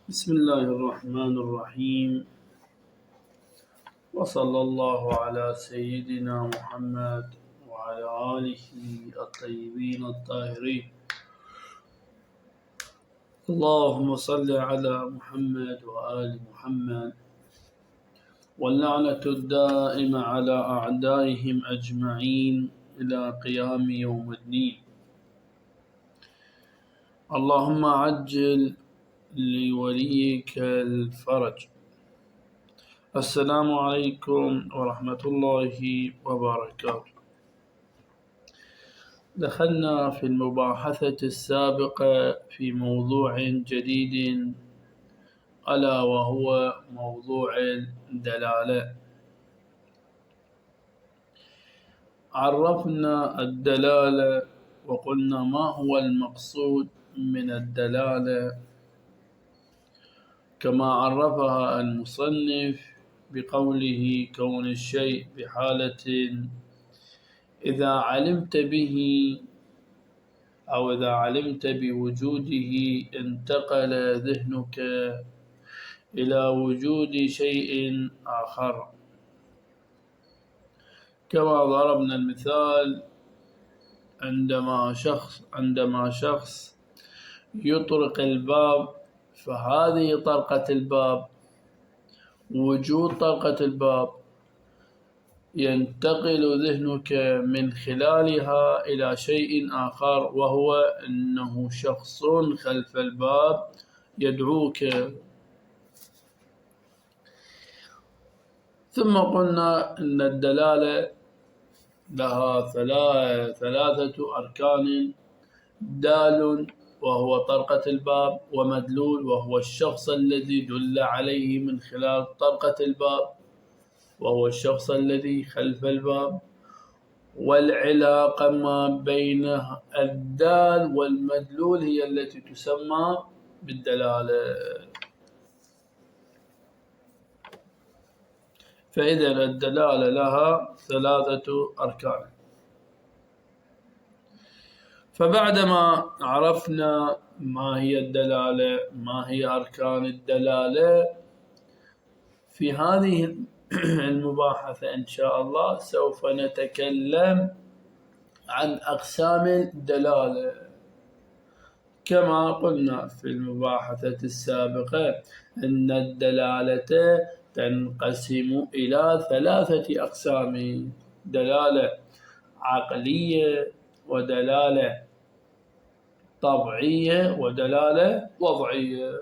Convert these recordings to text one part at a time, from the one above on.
بسم الله الرحمن الرحيم، وصلى الله على سيدنا محمد وعلى آله الطيبين الطاهرين. اللهم صل على محمد وآل محمد، واللعنة الدائمة على أعدائهم أجمعين إلى قيام يوم الدين. اللهم عجل لوليك الفرج. السلام عليكم ورحمة الله وبركاته. دخلنا في المباحثة السابقة في موضوع جديد، ألا وهو موضوع الدلالة. عرفنا الدلالة وقلنا ما هو المقصود من الدلالة كما عرفها المصنف بقوله: كون الشيء بحالة إذا علمت به أو إذا علمت بوجوده انتقل ذهنك إلى وجود شيء آخر. كما ضربنا المثال عندما شخص يطرق الباب، فهذه طرقة الباب، وجود طرقة الباب ينتقل ذهنك من خلالها إلى شيء آخر، وهو أنه شخص خلف الباب يدعوك. ثم قلنا أن الدلالة لها ثلاثة أركان: دال وهو طرقة الباب، ومدلول وهو الشخص الذي دل عليه من خلال طرقة الباب وهو الشخص الذي خلف الباب، والعلاقة ما بين الدال والمدلول هي التي تسمى بالدلالة. فإذا الدلالة لها ثلاثة أركان. فبعدما عرفنا ما هي الدلالة، ما هي أركان الدلالة، في هذه المباحثة إن شاء الله سوف نتكلم عن أقسام الدلالة. كما قلنا في المباحثة السابقة أن الدلالة تنقسم إلى ثلاثة أقسام: دلالة عقلية، ودلالة طبعية، ودلالة وضعية.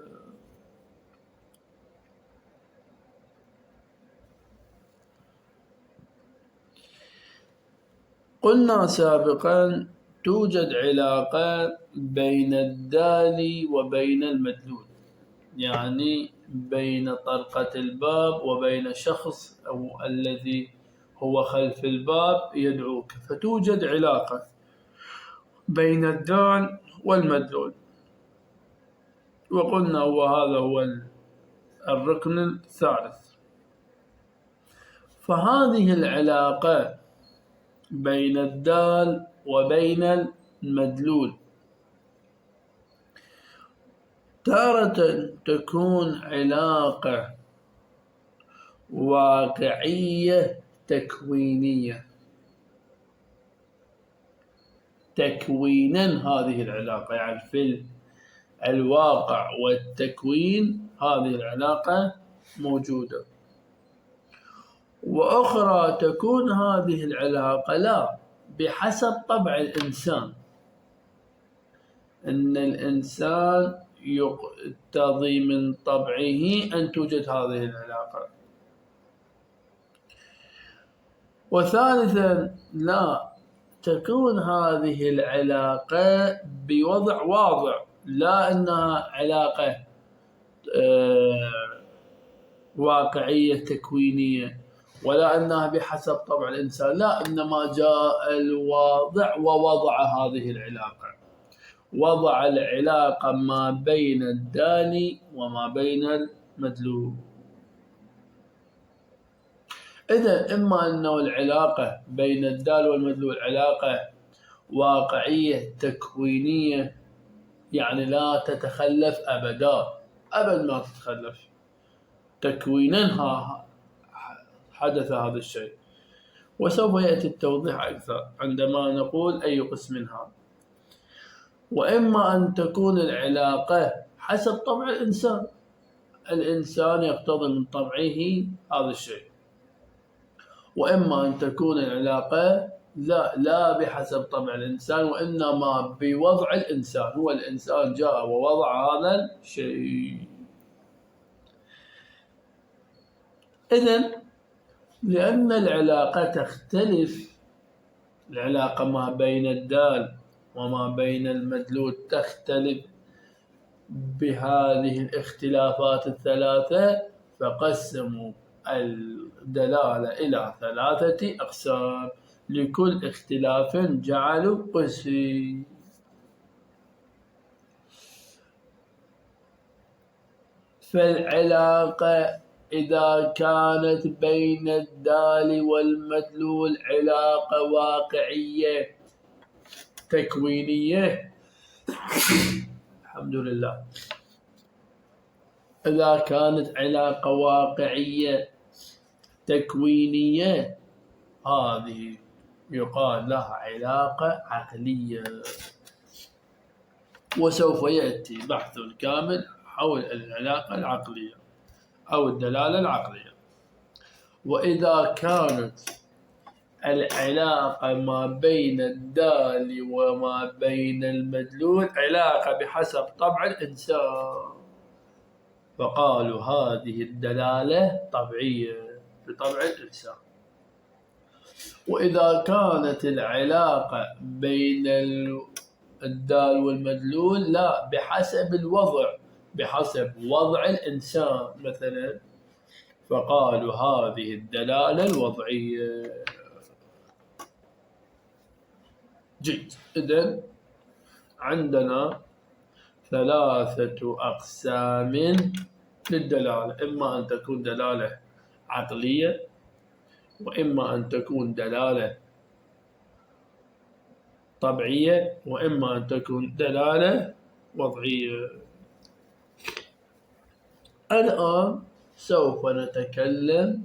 قلنا سابقا توجد علاقة بين الدال وبين المدلول، يعني بين طرقة الباب وبين شخص أو الذي هو خلف الباب يدعوك، فتوجد علاقة بين الدال والمدلول. وقلنا وهذا هو الركن الثالث. فهذه العلاقة بين الدال وبين المدلول تارة تكون علاقة واقعية تكوينية. تكوينا هذه العلاقة يعني في الواقع والتكوين هذه العلاقة موجودة. وأخرى تكون هذه العلاقة لا بحسب طبع الإنسان، أن الإنسان يقتضي من طبعه أن توجد هذه العلاقة. وثالثا لا تكون هذه العلاقة بوضع واضح، لا أنها علاقة واقعية تكوينية، ولا أنها بحسب طبع الإنسان، لا، إنما جاء الواضع ووضع هذه العلاقة، وضع العلاقة ما بين الدال وما بين المدلول. إذا إما أنه العلاقة بين الدال والمدلول علاقة واقعية تكوينية، يعني لا تتخلف أبدا، أبد ما تتخلف، تكوينا حدث هذا الشيء. وسوف يأتي التوضيح أكثر عندما نقول أي قسم هذا. وإما أن تكون العلاقة حسب طبع الإنسان، الإنسان يقتضي من طبعه هذا الشيء. وإما أن تكون العلاقة لا بحسب طبع الإنسان، وإنما بوضع الإنسان، هو الإنسان جاء ووضع هذا الشيء. إذن لأن العلاقة تختلف، العلاقة ما بين الدال وما بين المدلول تختلف بهذه الاختلافات الثلاثة، فقسموا الدلالة إلى 3 أقسام، لكل اختلاف جعلوا قسم. فالعلاقة إذا كانت بين الدال والمدلول علاقة واقعية تكوينية الحمد لله، إذا كانت علاقة واقعية تكوينية هذه يقال لها علاقة عقلية. وسوف يأتي بحث كامل حول العلاقة العقلية أو الدلالة العقلية. وإذا كانت العلاقة ما بين الدال وما بين المدلول علاقة بحسب طبع الإنسان، فقالوا هذه الدلالة طبيعية بطبع الإنسان. وإذا كانت العلاقة بين الدال والمدلول لا بحسب الوضع، بحسب وضع الإنسان مثلا، فقالوا هذه الدلالة الوضعية. جيد. إذن عندنا 3 أقسام للدلالة، إما أن تكون دلالة عقلية، وإما أن تكون دلالة طبيعية، وإما أن تكون دلالة وضعية. الآن سوف نتكلم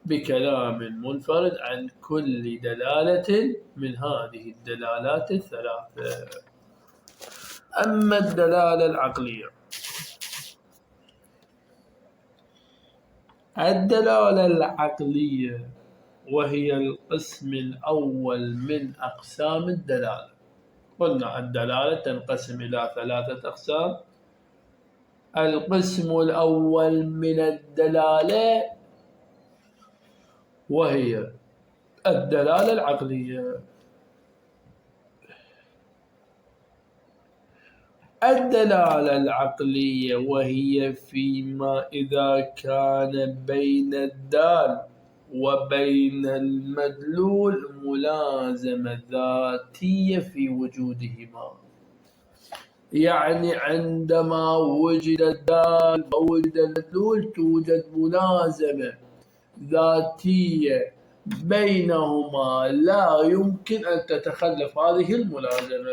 بكلام منفرد عن كل دلالة من هذه الدلالات الثلاثة. أما الدلالة العقلية، الدلالة العقلية وهي القسم الأول من أقسام الدلالة. قلنا الدلالة تنقسم إلى 3 أقسام. القسم الأول من الدلالة وهي الدلالة العقلية. الدلالة العقلية وهي فيما إذا كان بين الدال وبين المدلول ملازمة ذاتية في وجودهما، يعني عندما وجد الدال ووجد المدلول توجد ملازمة ذاتية بينهما، لا يمكن أن تتخلف هذه الملازمة.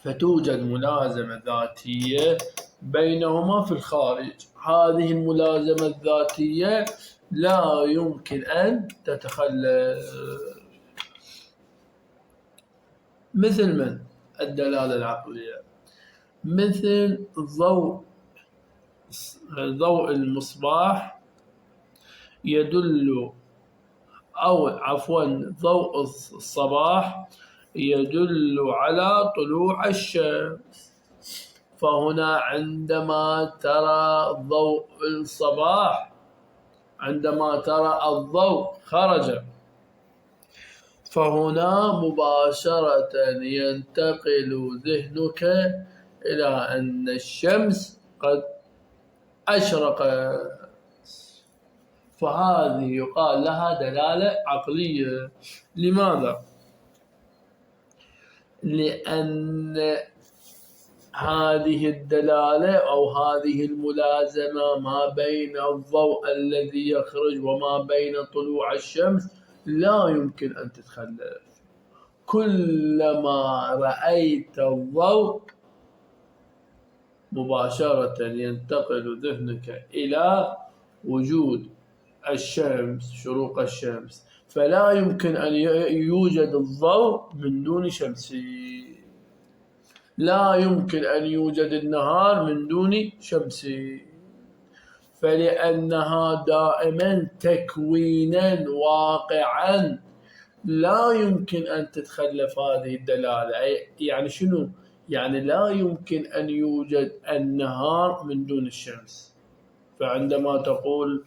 فتوجد ملازمة ذاتية بينهما في الخارج، هذه الملازمة الذاتية لا يمكن أن تتخلف. مثل من الدلالة العقلية؟ مثل ضوء المصباح يدل، أو عفوا ضوء الصباح يدل على طلوع الشمس. فهنا عندما ترى ضوء الصباح، عندما ترى الضوء خرج، فهنا مباشرة ينتقل ذهنك إلى أن الشمس قد أشرقت، فهذه يقال لها دلالة عقلية. لماذا؟ لأن هذه الدلالة أو هذه الملازمة ما بين الضوء الذي يخرج وما بين طلوع الشمس لا يمكن أن تتخلف. كلما رأيت الضوء مباشرة ينتقل ذهنك إلى وجود الشمس، شروق الشمس، فلا يمكن أن يوجد الضوء من دون شمس، لا يمكن أن يوجد النهار من دون شمس، فلأنها دائما تكوينا واقعا لا يمكن أن تتخلف هذه الدلالة. يعني شنو؟ يعني لا يمكن أن يوجد النهار من دون الشمس. فعندما تقول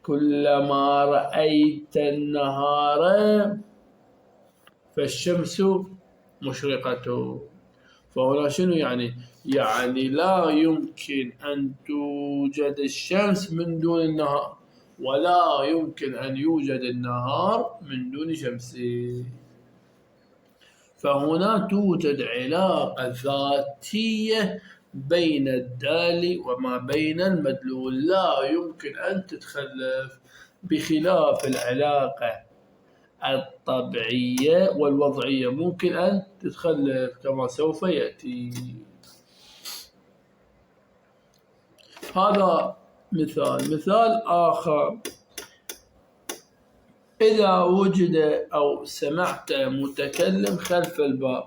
كلما رأيت النهار فالشمس مشرقة، فهنا شنو يعني؟ يعني لا يمكن أن توجد الشمس من دون النهار، ولا يمكن أن يوجد النهار من دون شمس. فهنا توجد علاقة ذاتية بين الدال وما بين المدلول، لا يمكن أن تتخلف، بخلاف العلاقة الطبيعية والوضعية ممكن أن تتخلف كما سوف يأتي. هذا مثال آخر: إذا وجد أو سمعت متكلم خلف الباب.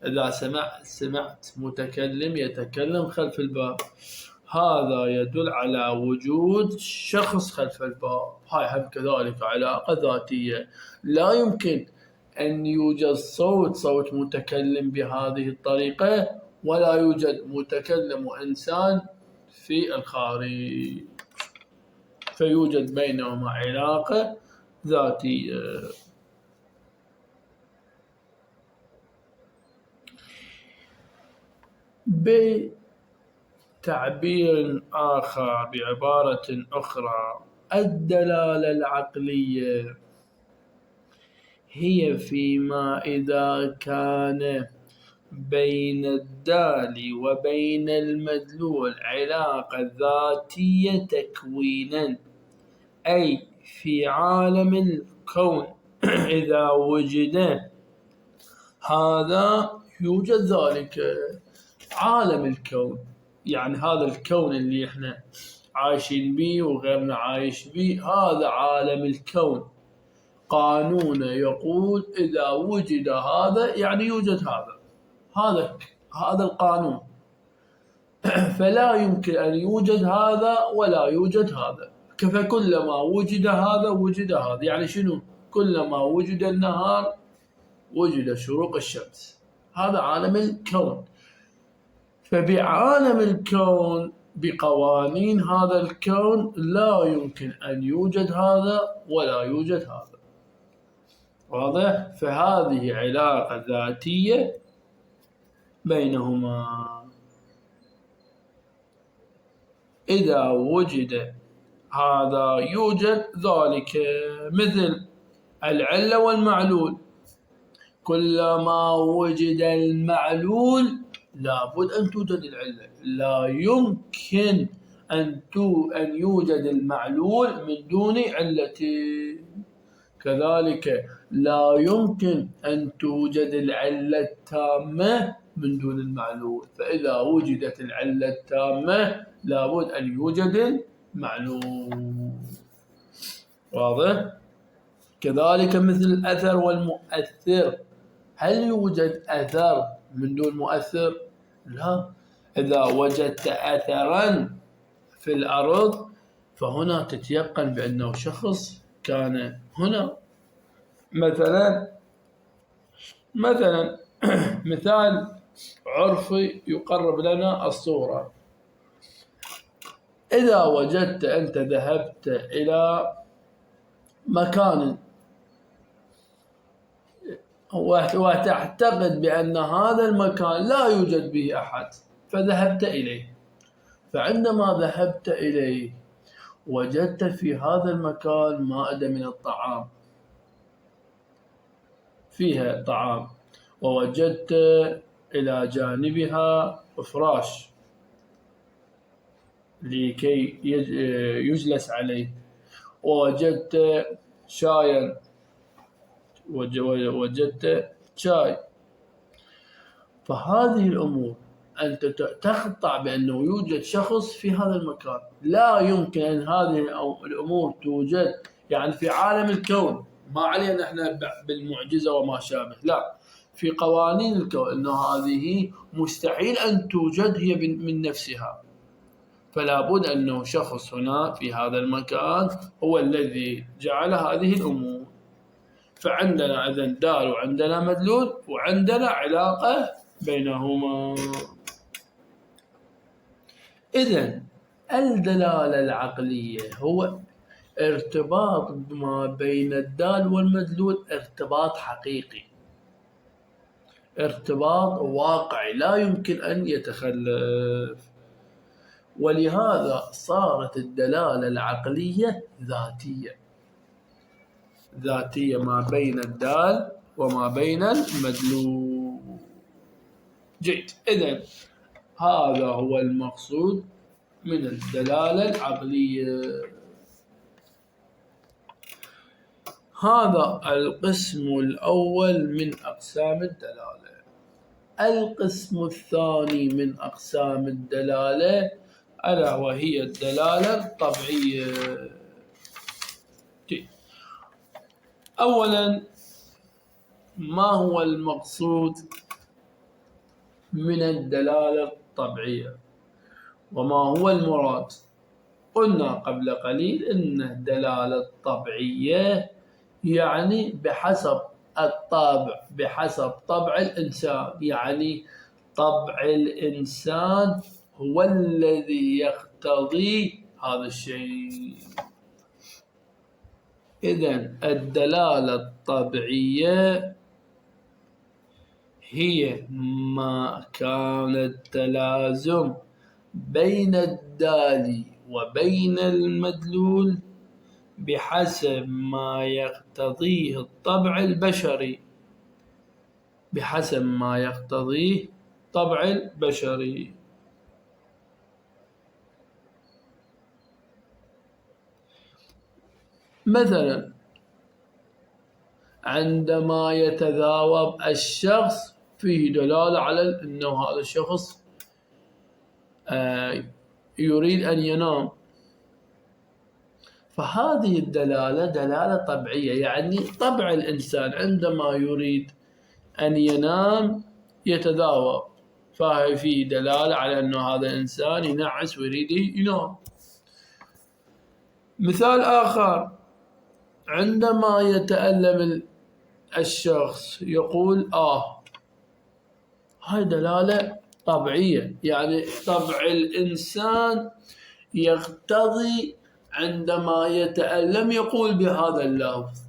إذا سمعت متكلم يتكلم خلف الباب، هذا يدل على وجود شخص خلف الباب. هاي هم كذلك علاقة ذاتية، لا يمكن أن يوجد صوت متكلم بهذه الطريقة ولا يوجد متكلم وإنسان في الخارج، فيوجد بينهما علاقة ذاتية. بتعبير آخر، بعبارة أخرى، الدلالة العقلية هي فيما إذا كان بين الدال وبين المدلول علاقة ذاتية تكوينا، أي في عالم الكون إذا وجد هذا يوجد ذلك. عالم الكون يعني هذا الكون اللي احنا عايشين به وغيرنا عايش به، هذا عالم الكون. قانون يقول إذا وجد هذا يعني يوجد هذا القانون. فلا يمكن أن يوجد هذا ولا يوجد هذا، فكلما وجد هذا وجد هذا. يعني شنو؟ كلما وجد النهار وجد شروق الشمس. هذا عالم الكون. فبعالم الكون، بقوانين هذا الكون، لا يمكن أن يوجد هذا ولا يوجد هذا. واضح؟ فهذه علاقة ذاتية بينهما. إذا وجد هذا يوجد ذلك، مثل العلة والمعلول. كلما وجد المعلول لابد أن توجد العلة، لا يمكن أن يوجد المعلول من دون علة. كذلك لا يمكن أن توجد العلة التامة من دون المعلول، فإذا وجدت العلة التامة لابد أن يوجد المعلول. واضح؟ كذلك مثل الأثر والمؤثر. هل يوجد أثر من دون مؤثر؟ لا. إذا وجدت أثرا في الأرض فهنا تتيقن بأنه شخص كان هنا. مثلا مثال عرفي يقرب لنا الصورة. إذا وجدت أنت ذهبت إلى مكان وتعتقد بأن هذا المكان لا يوجد به أحد، فذهبت إليه، فعندما ذهبت إليه وجدت في هذا المكان مائدة من الطعام، فيها طعام، ووجدت إلى جانبها فراش لكي يجلس عليه، ووجدت شايا وجدت شاي. فهذه الأمور أنت تقطع بأنه يوجد شخص في هذا المكان. لا يمكن أن هذه الأمور توجد يعني في عالم الكون، ما علينا احنا بالمعجزة وما شابه، لا، في قوانين الكون أنه هذه مستحيل أن توجد هي من نفسها، فلا بد أنه شخص هنا في هذا المكان هو الذي جعل هذه الأمور. فعندنا إذن دال وعندنا مدلول وعندنا علاقة بينهما. إذن الدلالة العقلية هو ارتباط ما بين الدال والمدلول، ارتباط حقيقي، ارتباط واقعي لا يمكن أن يتخلف. ولهذا صارت الدلالة العقلية ذاتية ما بين الدال وما بين المدلول. جيد. إذن هذا هو المقصود من الدلالة العقلية. هذا القسم الأول من أقسام الدلالة. القسم الثاني من أقسام الدلالة ألا وهي الدلالة الطبيعية. أولا، ما هو المقصود من الدلالة الطبيعية وما هو المراد؟ قلنا قبل قليل أن الدلالة الطبيعية يعني بحسب الطابع، بحسب طبع الإنسان، يعني طبع الإنسان هو الذي يقتضي هذا الشيء. إذن الدلالة الطبيعية هي ما كان التلازم بين الدال وبين المدلول بحسب ما يقتضيه الطبع البشري، بحسب ما يقتضيه الطبع البشري. مثلا عندما يتذاوب الشخص فيه دلالة على أنه هذا الشخص يريد أن ينام، فهذه الدلالة دلالة طبيعية، يعني طبع الإنسان عندما يريد أن ينام يتذاوب، ففي دلالة على أنه هذا الإنسان ينعس ويريد ينام. مثال آخر، عندما يتألم الشخص يقول هاي دلالة طبيعية، يعني طبع الإنسان يقتضي عندما يتألم يقول بهذا اللفظ.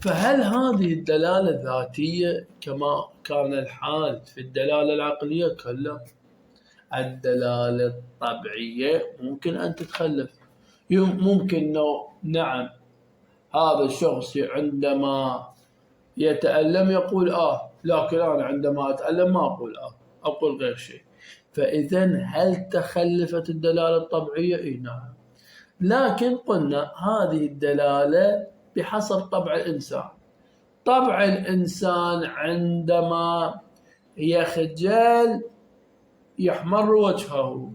فهل هذه الدلالة ذاتية كما كان الحال في الدلالة العقلية؟ كلا، الدلالة الطبيعية ممكن أن تتخلف، ممكن نعم هذا الشخص عندما يتألم يقول لكن أنا عندما أتألم ما أقول أقول غير شيء. فإذا هل تخلفت الدلالة الطبيعية؟ إيه نعم، لكن قلنا هذه الدلالة بحسب طبع الإنسان. طبع الإنسان عندما يخجل يحمر وجهه،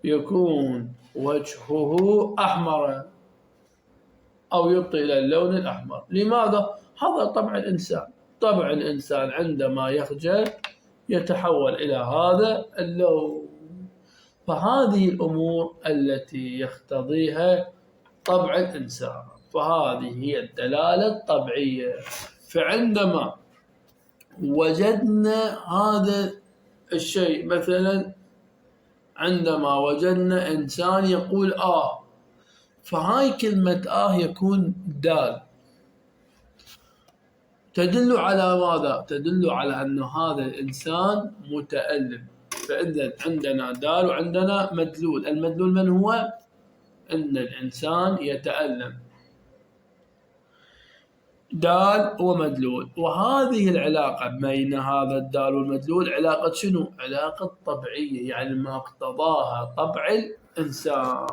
يكون وجهه أحمر أو يبطئ إلى اللون الأحمر. لماذا؟ هذا طبع الإنسان. طبع الإنسان عندما يخجل يتحول إلى هذا اللون. فهذه الأمور التي يقتضيها طبع الإنسان، فهذه هي الدلالة الطبيعية. فعندما وجدنا هذا الشيء، مثلا عندما وجدنا إنسان يقول فهاي كلمة يكون دال، تدل على ماذا؟ تدل على أن هذا الإنسان متألم. فإذا عندنا دال وعندنا مدلول. المدلول من هو؟ أن الإنسان يتألم، دال ومدلول. وهذه العلاقة بين هذا الدال والمدلول علاقة شنو؟ علاقة طبيعية، يعني ما اقتضاها طبع الإنسان.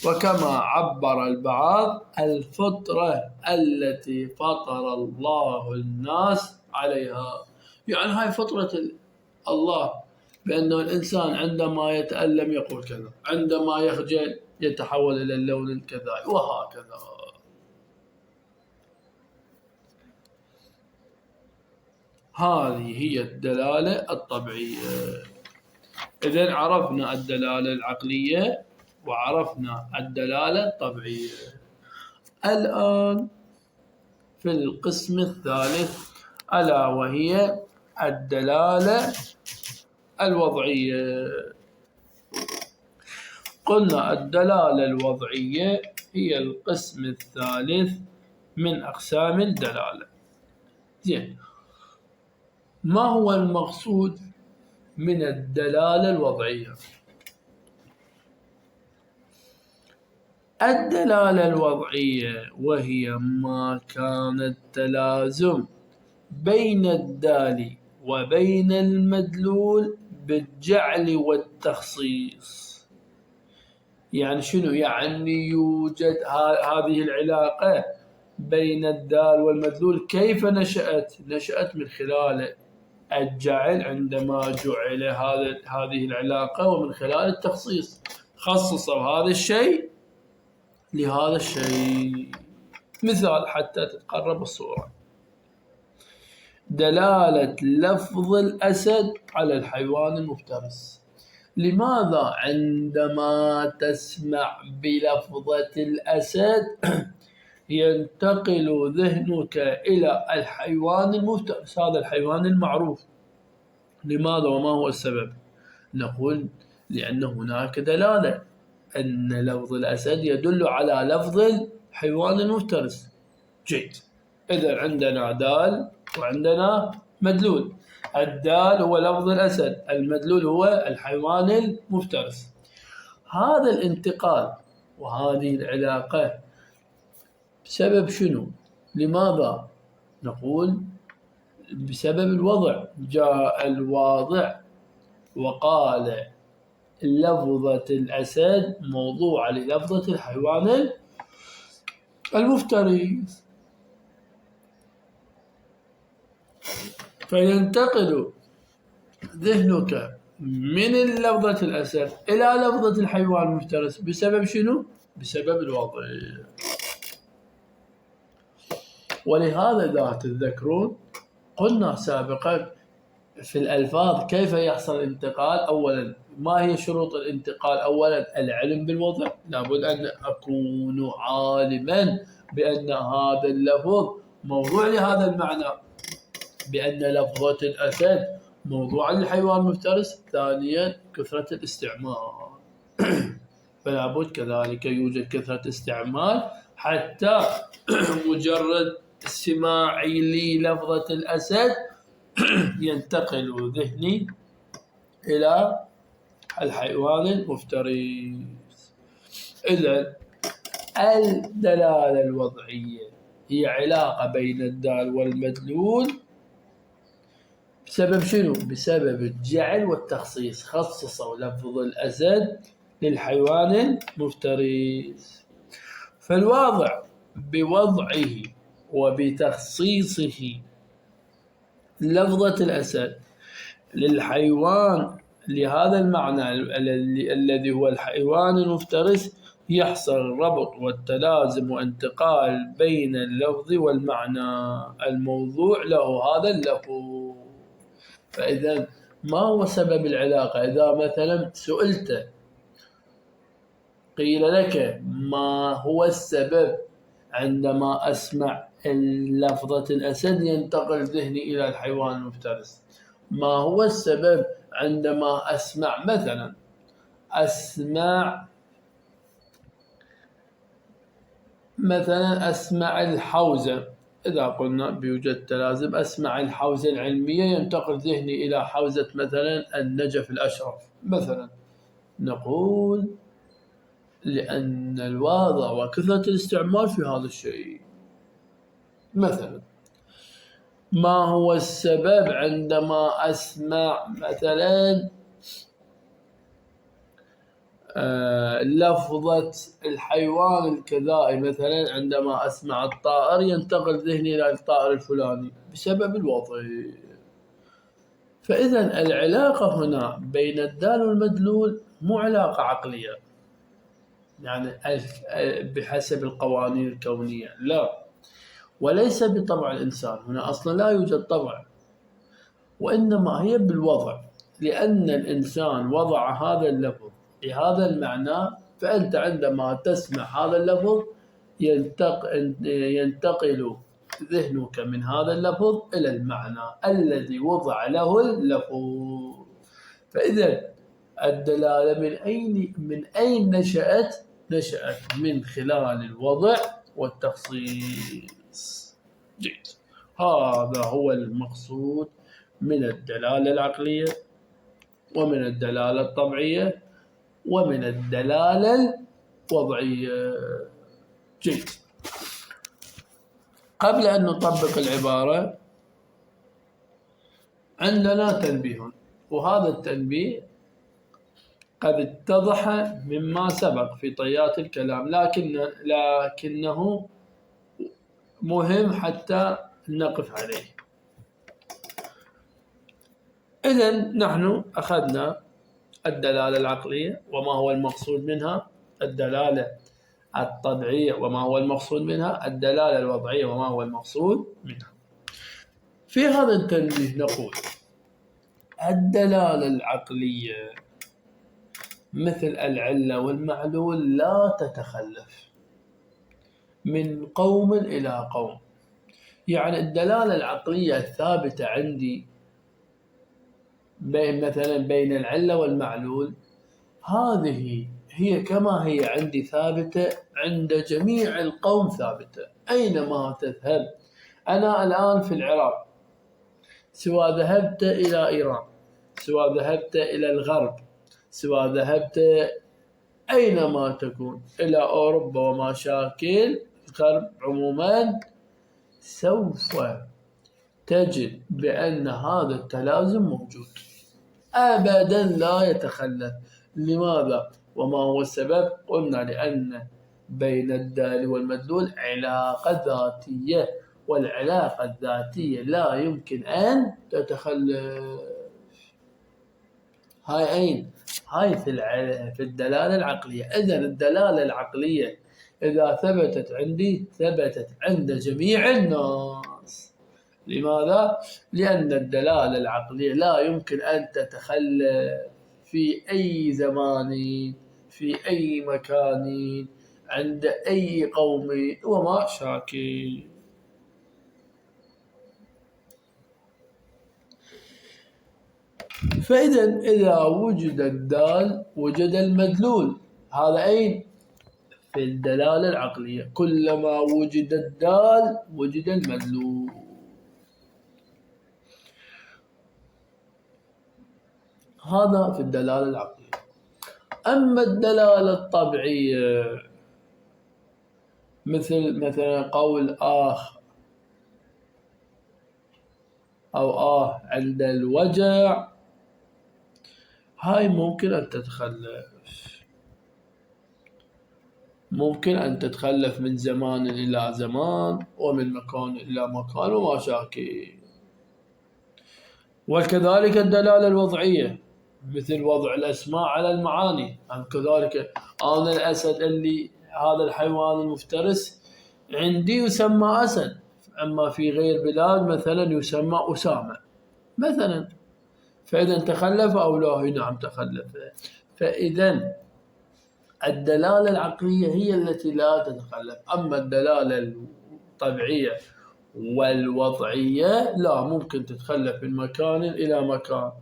وكما عبر البعض الفطرة التي فطر الله الناس عليها. يعني هاي فطرة الله، بأنه الإنسان عندما يتألم يقول كذا، عندما يخجل يتحول إلى اللون الكذا، وهكذا. هذه هي الدلالة الطبيعية. إذن عرفنا الدلالة العقلية وعرفنا الدلالة الطبيعية. الآن في القسم الثالث، ألا وهي الدلالة الوضعية. قلنا الدلالة الوضعية هي القسم الثالث من أقسام الدلالة. زين، ما هو المقصود من الدلالة الوضعية؟ الدلالة الوضعية وهي ما كان التلازم بين الدال وبين المدلول بالجعل والتخصيص. يعني شنو؟ يعني يوجد هذه العلاقة بين الدال والمدلول. كيف نشأت؟ نشأت من خلال الجعل، عندما جعل هذه العلاقة، ومن خلال التخصيص، خصصوا هذا الشيء لهذا الشيء. مثال حتى تتقرب الصورة: دلالة لفظ الأسد على الحيوان المفترس. لماذا عندما تسمع بلفظة الأسد ينتقل ذهنك إلى الحيوان المفترس، هذا الحيوان المعروف؟ لماذا وما هو السبب؟ نقول لأن هناك دلالة أن لفظ الأسد يدل على لفظ الحيوان المفترس. جيد، إذا عندنا دال وعندنا مدلول. الدال هو لفظ الأسد، المدلول هو الحيوان المفترس. هذا الانتقال وهذه العلاقة بسبب شنو؟ لماذا؟ نقول بسبب الوضع. جاء الواضع وقال لفظة الأسد موضوعة للفظة الحيوان المفترس، فينتقل ذهنك من لفظة الأسد إلى لفظة الحيوان المفترس بسبب شنو؟ بسبب الوضع. ولهذا إذا تتذكرون قلنا سابقا في الألفاظ كيف يحصل الانتقال. أولا، ما هي شروط الانتقال؟ أولا العلم بالوضع، لابد أن أكون عالما بأن هذا اللفظ موضوع لهذا المعنى، بأن لفظة الأسد موضوع للحيوان المفترس. ثانيا كثرة الاستعمال فلا بد كذلك يوجد كثرة استعمال حتى مجرد سماعي للفظة الأسد ينتقل ذهني إلى الحيوان المفترس. إذن الدلالة الوضعية هي علاقة بين الدال والمدلول بسبب شنو؟ بسبب الجعل والتخصيص. خصصوا لفظ الأسد للحيوان المفترس. فالواضع بوضعه وبتخصيصه لفظة الأسد للحيوان لهذا المعنى الذي هو الحيوان المفترس، يحصل الربط والتلازم وانتقال بين اللفظ والمعنى الموضوع له هذا اللفظ. فإذا ما هو سبب العلاقة؟ إذا مثلا سئلت قيل لك ما هو السبب عندما أسمع لفظة الأسد ينتقل ذهني إلى الحيوان المفترس، ما هو السبب عندما أسمع مثلا أسمع الحوزة، إذا قلنا بيوجد تلازم، أسمع الحوزة العلمية ينتقل ذهني إلى حوزة مثلا النجف الأشرف مثلا. نقول لأن الواضع وكثرة الاستعمال في هذا الشيء. مثلا ما هو السبب عندما أسمع مثلا لفظة الحيوان الكذائي مثلا، عندما أسمع الطائر ينتقل ذهني إلى الطائر الفلاني بسبب الوضع. فإذا العلاقة هنا بين الدال والمدلول مو علاقة عقلية يعني بحسب القوانين الكونية، لا، وليس بطبع الإنسان، هنا أصلا لا يوجد طبع، وإنما هي بالوضع، لأن الإنسان وضع هذا اللفظ بهذا المعنى، فأنت عندما تسمع هذا اللفظ ينتقل ذهنك من هذا اللفظ إلى المعنى الذي وضع له اللفظ. فإذا الدلالة من أين نشأت؟ نشأت من خلال الوضع والتخصيص. جيد، هذا هو المقصود من الدلالة العقلية ومن الدلالة الطبيعية ومن الدلالة الوضعية. جيد، قبل أن نطبق العبارة عندنا تنبيه، وهذا التنبيه قد اتضح مما سبق في طيات الكلام، لكنه مهم حتى نقف عليه. إذن نحن أخذنا الدلالة العقلية وما هو المقصود منها، الدلالة الطبيعية وما هو المقصود منها، الدلالة الوضعية وما هو المقصود منها. في هذا التنبيه نقول الدلالة العقلية مثل العلة والمعلول لا تتخلف من قوم إلى قوم. يعني الدلالة العقلية الثابتة عندي مثلا بين العلة والمعلول، هذه هي كما هي عندي ثابتة عند جميع القوم ثابتة أينما تذهب. أنا الآن في العراق، سواء ذهبت إلى إيران، سواء ذهبت إلى الغرب، سواء ذهبت أينما تكون إلى أوروبا وما شاكل الغرب عموما، سوف تجد بأن هذا التلازم موجود أبدا لا يتخلف. لماذا؟ وما هو السبب؟ قلنا لأن بين الدال والمدلول علاقة ذاتية، والعلاقة الذاتية لا يمكن أن تتخلف. هاي أين؟ هاي في الدلالة العقلية. إذن الدلالة العقلية إذا ثبتت عندي ثبتت عند جميع الناس. لماذا؟ لأن الدلالة العقلية لا يمكن أن تتخلف في أي زمان، في أي مكان، عند أي قوم وما شاكل. فإذا إذا وجد الدال وجد المدلول. هذا أين؟ في الدلالة العقلية، كلما وجد الدال وجد المدلول. هذا في الدلالة العقلية. أما الدلالة الطبيعية مثلا قول آخ أو عند الوجع، هاي ممكن أن تتخلف، ممكن أن تتخلف من زمان إلى زمان ومن مكان إلى مكان وما شاكل. وكذلك الدلالة الوضعية مثل وضع الأسماء على المعاني، كذلك أنا الأسد اللي هذا الحيوان المفترس عندي يسمى أسد، أما في غير بلاد مثلا يسمى أسامة مثلا. فإذا تخلف أو لا؟ نعم تخلف. فإذا الدلالة العقلية هي التي لا تتخلف، أما الدلالة الطبيعية والوضعية لا، ممكن تتخلف من مكان إلى مكان،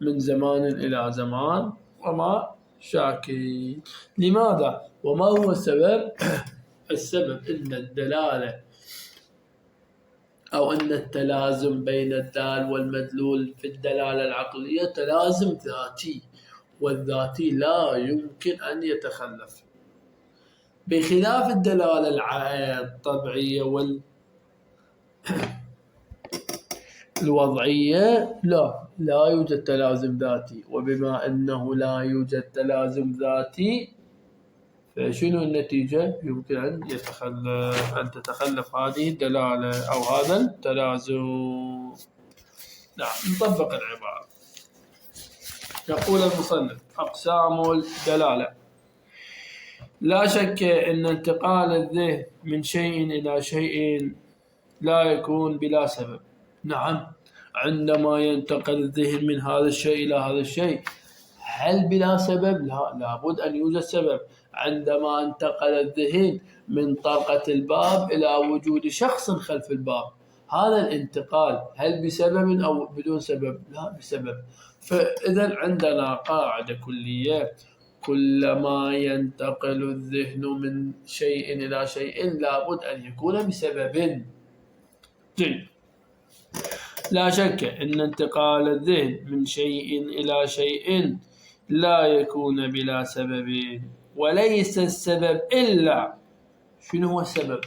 من زمان إلى زمان وما شاكل. لماذا؟ وما هو السبب؟ السبب أن الدلالة أو أن التلازم بين الدال والمدلول في الدلالة العقلية تلازم ذاتي، والذاتي لا يمكن أن يتخلف، بخلاف الدلالة الطبيعية والوضعية لا يوجد تلازم ذاتي. وبما أنه لا يوجد تلازم ذاتي فشنو النتيجة؟ يمكن أن تتخلف هذه الدلالة أو هذا التلازم. نعم، نطبق العبارة. يقول المصنف: أقسام الدلالة. لا شك أن انتقال الذهن من شيء إلى شيء لا يكون بلا سبب. نعم، عندما ينتقل الذهن من هذا الشيء إلى هذا الشيء، هل بلا سبب؟ لا، لابد أن يوجد سبب. عندما انتقل الذهن من طرقة الباب إلى وجود شخص خلف الباب، هذا الانتقال هل بسبب أو بدون سبب؟ لا، بسبب. فإذا عندنا قاعدة كلية: كلما ينتقل الذهن من شيء إلى شيء لابد أن يكون بسبب. جيد. لا شك أن انتقال الذهن من شيء إلى شيء لا يكون بلا سبب، وليس السبب إلا. شنو هو السبب؟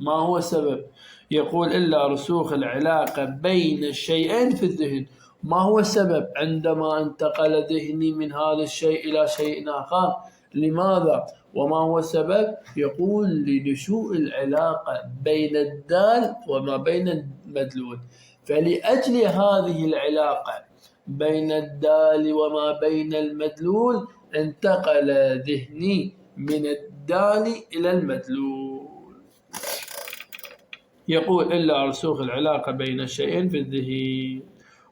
ما هو السبب؟ يقول: إلا رسوخ العلاقة بين الشيئين في الذهن. ما هو السبب عندما انتقل ذهني من هذا الشيء إلى شيء آخر؟ لماذا؟ وما هو السبب؟ يقول: لنشوء العلاقة بين الدال وما بين المدلول. فلأجل هذه العلاقة بين الدال وما بين المدلول انتقل ذهني من الدال إلى المدلول. يقول: إلا رسوخ العلاقة بين الشيئين في الذهن.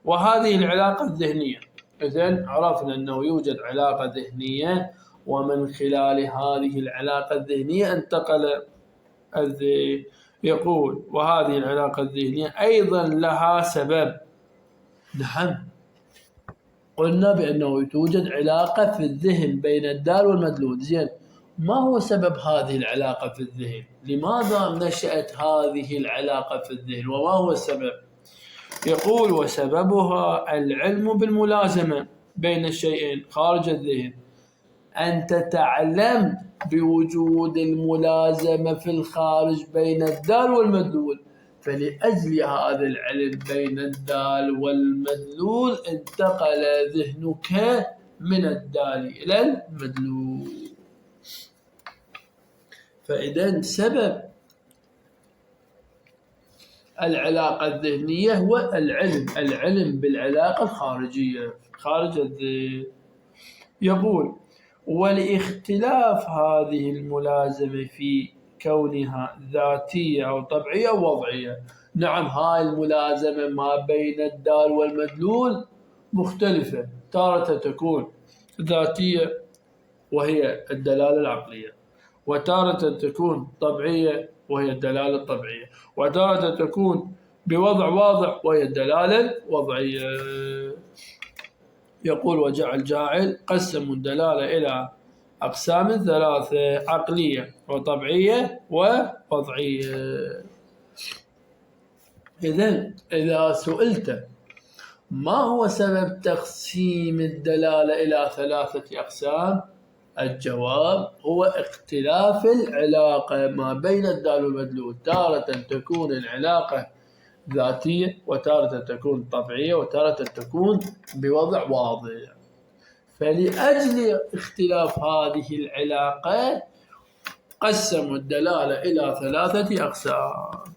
وهذه العلاقة الذهنية، إذن عرفنا أنه يوجد علاقة ذهنية، ومن خلال هذه العلاقة الذهنية انتقل الذهن. يقول: وهذه العلاقة الذهنية أيضا لها سبب. نعم، قلنا بأنه توجد علاقة في الذهن بين الدال والمدلول. زين، ما هو سبب هذه العلاقة في الذهن؟ لماذا نشأت هذه العلاقة في الذهن؟ وما هو السبب؟ يقول: وسببها العلم بالملازمة بين الشيئين خارج الذهن. أنت تعلم بوجود الملازمة في الخارج بين الدال والمدلول، فلأجل هذا العلم بين الدال والمدلول انتقل ذهنك من الدال إلى المدلول. فإذا سبب العلاقة الذهنية هو العلم بالعلاقة الخارجية خارج الذهن. يقول: ولاختلاف هذه الملازمة في كونها ذاتية أو طبيعية أو وضعية. نعم، هاي الملازمة ما بين الدال والمدلول مختلفة، تارة تكون ذاتية وهي الدلالة العقلية، وتارة تكون طبيعية وهي الدلالة الطبيعية، وتارة تكون بوضع واضح وهي الدلالة الوضعية. يقول: وجعل قسموا الدلالة إلى أقسام ثلاثة: عقلية وطبيعية ووضعية. إذا سئلت ما هو سبب تقسيم الدلالة إلى ثلاثة أقسام؟ الجواب هو اختلاف العلاقة ما بين الدال والمدلول. تارة تكون العلاقة ذاتية، وتارة تكون طبيعية، وتارة تكون بوضع واضح. فلأجل اختلاف هذه العلاقة قسموا الدلالة إلى ثلاثة أقسام: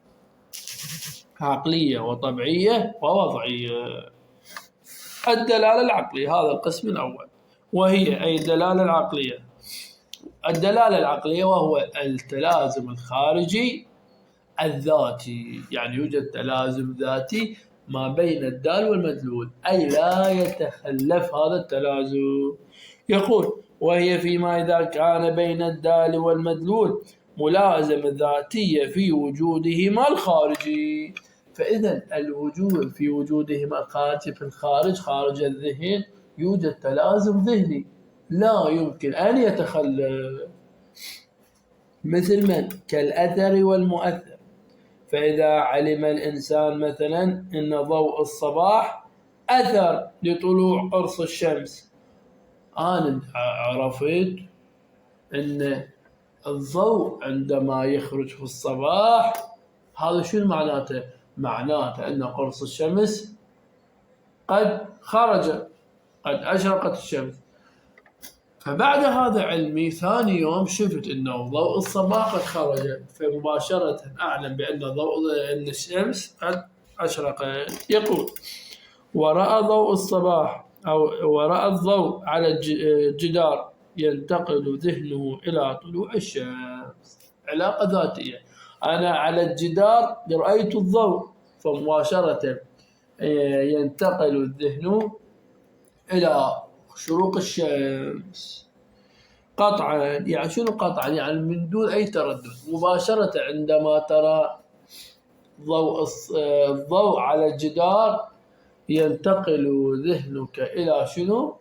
عقلية وطبيعية ووضعية. الدلالة العقلية هذا القسم الأول، وهي أي الدلالة العقلية. الدلالة العقلية وهو التلازم الخارجي الذاتي، يعني يوجد تلازم ذاتي ما بين الدال والمدلول، أي لا يتخلف هذا التلازم. يقول: وهي فيما إذا كان بين الدال والمدلول ملازمة ذاتية في وجودهما الخارجي. فإذا الوجود في وجودهما الخارجي في الخارج خارج الذهن يوجد تلازم ذهني لا يمكن أن يتخلف، مثل من؟ كالأثر والمؤثر. فإذا علم الإنسان مثلا أن ضوء الصباح أثر لطلوع قرص الشمس، أنا عرفت أن الضوء عندما يخرج في الصباح هذا شو معناته؟ معناته أن قرص الشمس قد خرج، قد أشرقت الشمس. فبعد هذا علمي ثاني يوم شفت انه ضوء الصباح قد خرج، فمباشرة اعلم بان ان الشمس قد اشرقت. يقول: ورأى ضوء الصباح ورأى الضوء على الجدار ينتقل ذهنه إلى طلوع الشمس. علاقة ذاتية، أنا على الجدار رأيت الضوء، فمباشرة ينتقل الذهن إلى شروق الشمس قطعا. يعني شنو قطعا؟ يعني من دون أي تردد مباشرة عندما ترى الضوء على الجدار ينتقل ذهنك إلى شنو؟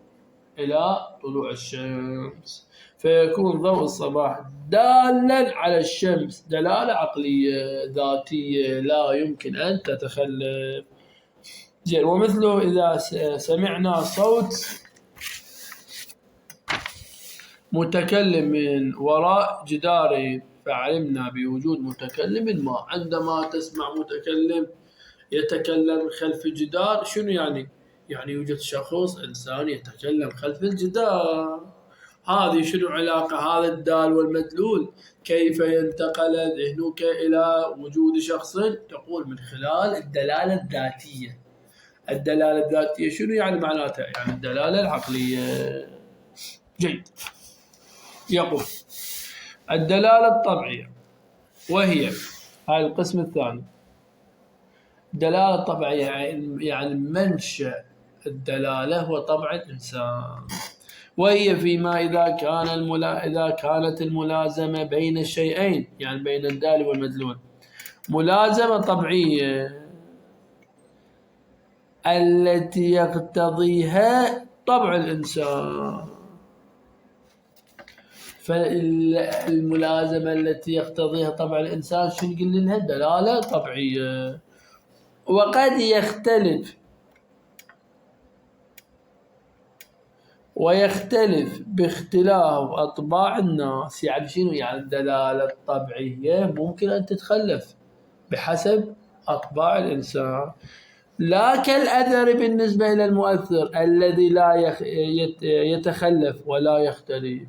إلى طلوع الشمس، فيكون ضوء الصباح دالا على الشمس دلالة عقلية ذاتية لا يمكن أن تتخلف. زين. ومثله إذا سمعنا صوت متكلم من وراء جدار فعلمنا بوجود متكلم ما. عندما تسمع متكلم يتكلم خلف الجدار، شنو يعني؟ يعني يوجد شخص إنسان يتكلم خلف الجدار. هذه شنو علاقة هذا الدال والمدلول؟ كيف ينتقل ذهنك إلى وجود شخص؟ تقول من خلال الدلالة الذاتية. الدلالة الذاتية شنو يعني معناتها؟ يعني الدلالة العقلية. جيد. يقول: الدلالة الطبيعية، وهي هاي القسم الثاني. الدلالة الطبيعية يعني منشأ الدلالة هو طبع الإنسان، وهي فيما إذا كانت الملازمة بين الشيئين، يعني بين الدال والمدلول، ملازمة طبيعية التي يقتضيها طبع الإنسان. فالملازمة التي يقتضيها طبع الإنسان شو نقول لها؟ دلالة طبيعية. وقد ويختلف باختلاف أطباع الناس. يعني شنو؟ يعني الدلالة الطبيعية ممكن أن تتخلف بحسب أطباع الإنسان، لا كالأثر بالنسبة إلى المؤثر الذي لا يتخلف ولا يختلف.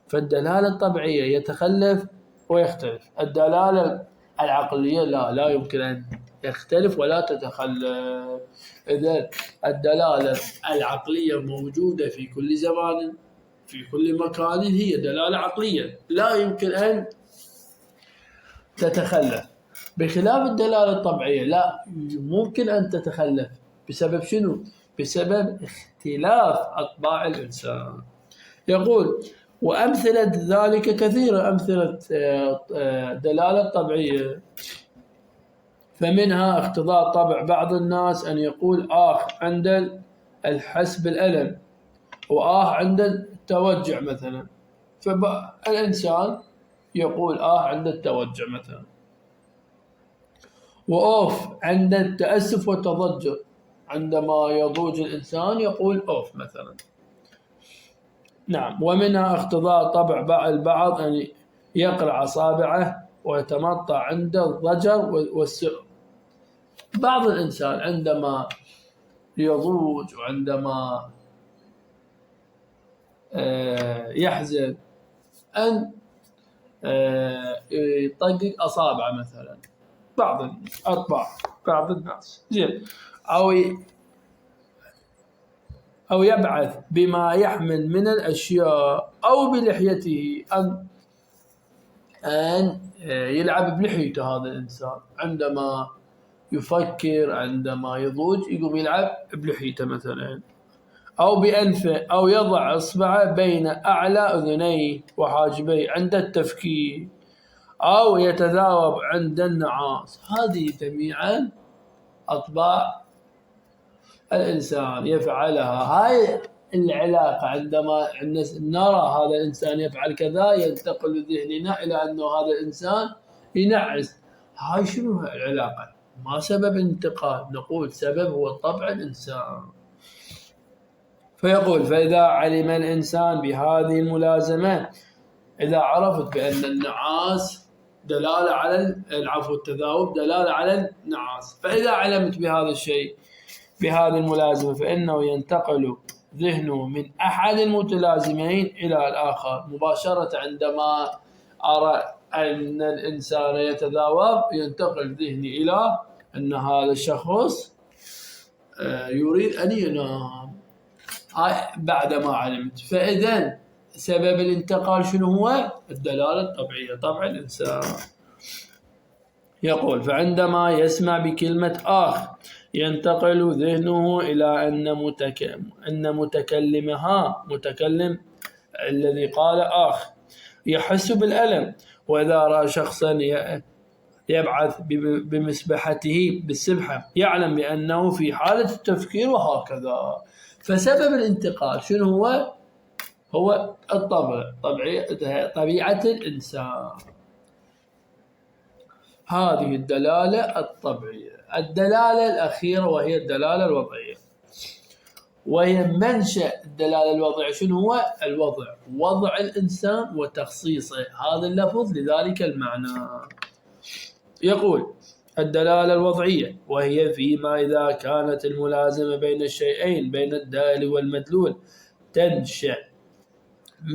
فالدلالة الطبيعية يتخلف ويختلف، الدلالة العقلية لا يمكن أن يختلف ولا تتخلف. إذا الدلالة العقلية موجودة في كل زمان في كل مكان، هي دلالة عقلية لا يمكن أن تتخلف، بخلاف الدلالة الطبيعية لا ممكن أن تتخلف. بسبب شنو؟ بسبب اختلاف أطباع الإنسان. يقول: وأمثلة ذلك كثيرة، أمثلة دلالة طبيعية، فمنها اقتضاء طبع بعض الناس أن يقول عند الحس بالألم، عند التوجع مثلا. فالإنسان يقول عند التوجع مثلا، عند التأسف والتضجر. عندما يضوج الإنسان يقول مثلا. نعم. ومنها اقتضاء طبع البعض أن يقرع أصابعه ويتمطع عند الضجر والسؤال. بعض الإنسان عندما يضوج وعندما يحزن أن يطقق أصابعه مثلا. بعض الناس زين، أو يبعث بما يحمل من الأشياء، أو بلحيته أن يلعب بلحيته. هذا الإنسان عندما يفكر، عندما يضوج يقوم يلعب بلحيته مثلا، أو بأنفه، أو يضع إصبعه بين أعلى أذنيه وحاجبيه عند التفكير، أو يتذاوب عند النعاس. هذه جميعا أطباع الإنسان يفعلها. هاي العلاقة عندما نرى هذا الإنسان يفعل كذا ينتقل ذهننا إلى أنه هذا الإنسان ينعس. هاي شنو العلاقة؟ ما سبب انتقال، نقول سبب هو طبع الإنسان. فيقول: فإذا علم الإنسان بهذه الملازمة، إذا عرفت بأن النعاس دلالة على التذاوب دلالة على النعاس، فإذا علمت بهذا الشيء بهذه الملازمة فإنه ينتقل ذهنه من أحد المتلازمين إلى الآخر مباشرة. عندما أرى أن الإنسان يتذاوب ينتقل ذهني إلى أن هذا الشخص يريد أن ينام بعدما علمت. فإذا سبب الانتقال شنو هو؟ الدلالة الطبيعية، طبع الإنسان. يقول: فعندما يسمع بكلمة آخ ينتقل ذهنه إلى أن متكلم الذي قال آخ يحس بالألم. وإذا رأى شخصا يبعث بمسبحته بالسبحة يعلم بأنه في حالة التفكير، وهكذا. فسبب الانتقال شنو هو؟ هو الطبع، طبيعة الإنسان. هذه الدلالة الطبيعية. الدلالة الأخيرة وهي الدلالة الوضعية، وهي منشأ الدلالة الوضعية. شنو هو؟ الوضع، وضع الإنسان وتخصيصه هذا اللفظ لذلك المعنى. يقول: الدلالة الوضعية وهي فيما إذا كانت الملازمة بين الشيئين، بين الدال والمدلول، تنشأ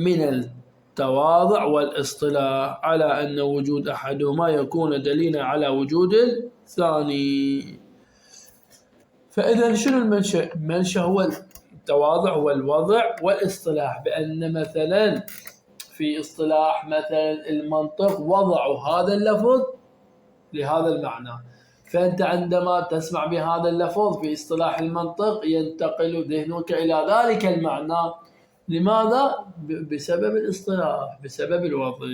من التواضع والاصطلاح على أن وجود أحدهما يكون دليلا على وجود الثاني. فإذا شنو المنشأ؟ المنشأ هو التواضع والوضع والاصطلاح، بأن مثلا في اصطلاح مثلا المنطق وضعوا هذا اللفظ لهذا المعنى. فأنت عندما تسمع بهذا اللفظ في اصطلاح المنطق ينتقل ذهنك إلى ذلك المعنى. لماذا؟ بسبب الاصطلاح، بسبب الوضع.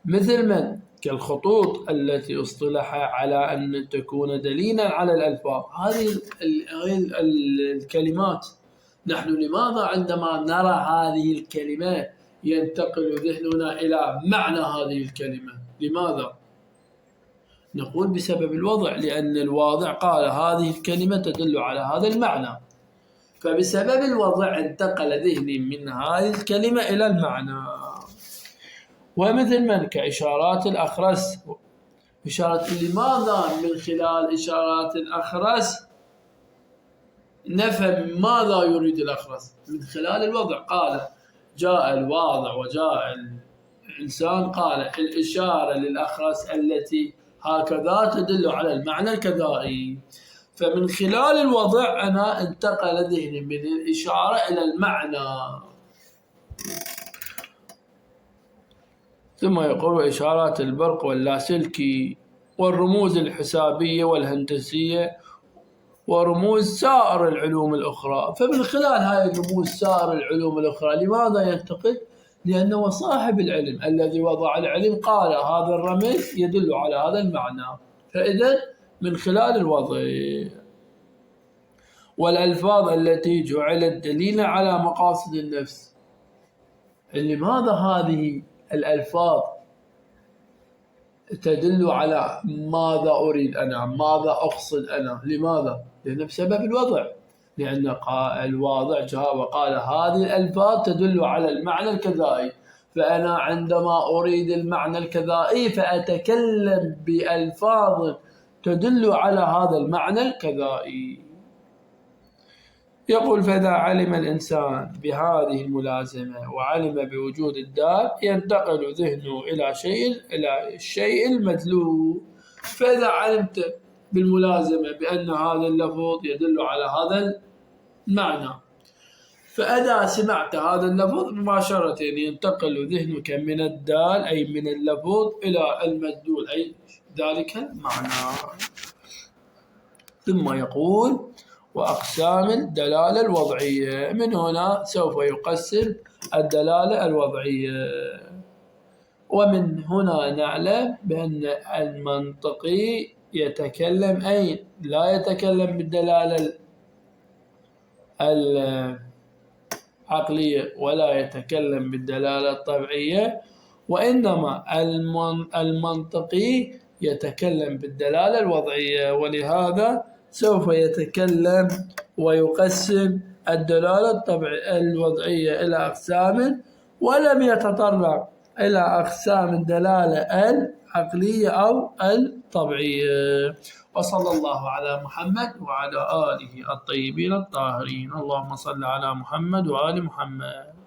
مثل من؟ كالخطوط التي اصطلح على أن تكون دليلا على الألفاظ. هذه الكلمات، نحن لماذا عندما نرى هذه الكلمة ينتقل ذهننا إلى معنى هذه الكلمة؟ لماذا؟ نقول بسبب الوضع، لأن الواضع قال هذه الكلمة تدل على هذا المعنى، فبسبب الوضع انتقل ذهني من هذه الكلمة إلى المعنى. ومثل من؟ كإشارات الأخرس. إشارة لماذا؟ من خلال إشارات الأخرس نفهم ماذا يريد الأخرس من خلال الوضع. قال جاء الواضع وجاء الإنسان، قال الإشارة للأخرس التي هكذا تدل على المعنى الكذائي. فمن خلال الوضع أنا انتقل ذهني من الإشارة إلى المعنى. ثم يقول: إشارات البرق واللاسلكي والرموز الحسابية والهندسية ورموز سائر العلوم الأخرى. فمن خلال هذه الرموز سائر العلوم الأخرى لماذا ينتقل؟ لأنه صاحب العلم الذي وضع العلم قال هذا الرمز يدل على هذا المعنى. فإذا من خلال الوضع. والألفاظ التي جعلت دليلا على مقاصد النفس. لماذا هذه الألفاظ تدل على ماذا أريد أنا، ماذا أقصد أنا؟ لماذا؟ لأن بسبب الوضع، لأن الواضع جاء وقال هذه الألفاظ تدل على المعنى الكذائي، فأنا عندما أريد المعنى الكذائي فأتكلم بألفاظ تدل على هذا المعنى الكذائي. يقول: فإذا علم الإنسان بهذه الملازمة وعلم بوجود الدال ينتقل ذهنه إلى الشيء المدلول. فإذا علمت بالملازمة بأن هذا اللفظ يدل على هذا المعنى، فإذا سمعت هذا اللفظ مباشرة ينتقل ذهنك من الدال أي من اللفظ إلى المدلول أي ذلك المعنى. ثم يقول: وأقسام الدلالة الوضعية. من هنا سوف يقسم الدلالة الوضعية. ومن هنا نعلم بأن المنطقي يتكلم أين؟ لا يتكلم بالدلالة العقلية ولا يتكلم بالدلالة الطبيعية، وإنما المنطقي يتكلم بالدلالة الوضعية. ولهذا سوف يتكلم ويقسم الدلالة الوضعية إلى أقسام، ولم يتطرق إلى أقسام الدلالة العقلية أو الطبيعية. وصلى الله على محمد وعلى آله الطيبين الطاهرين. اللهم صل على محمد وآل محمد.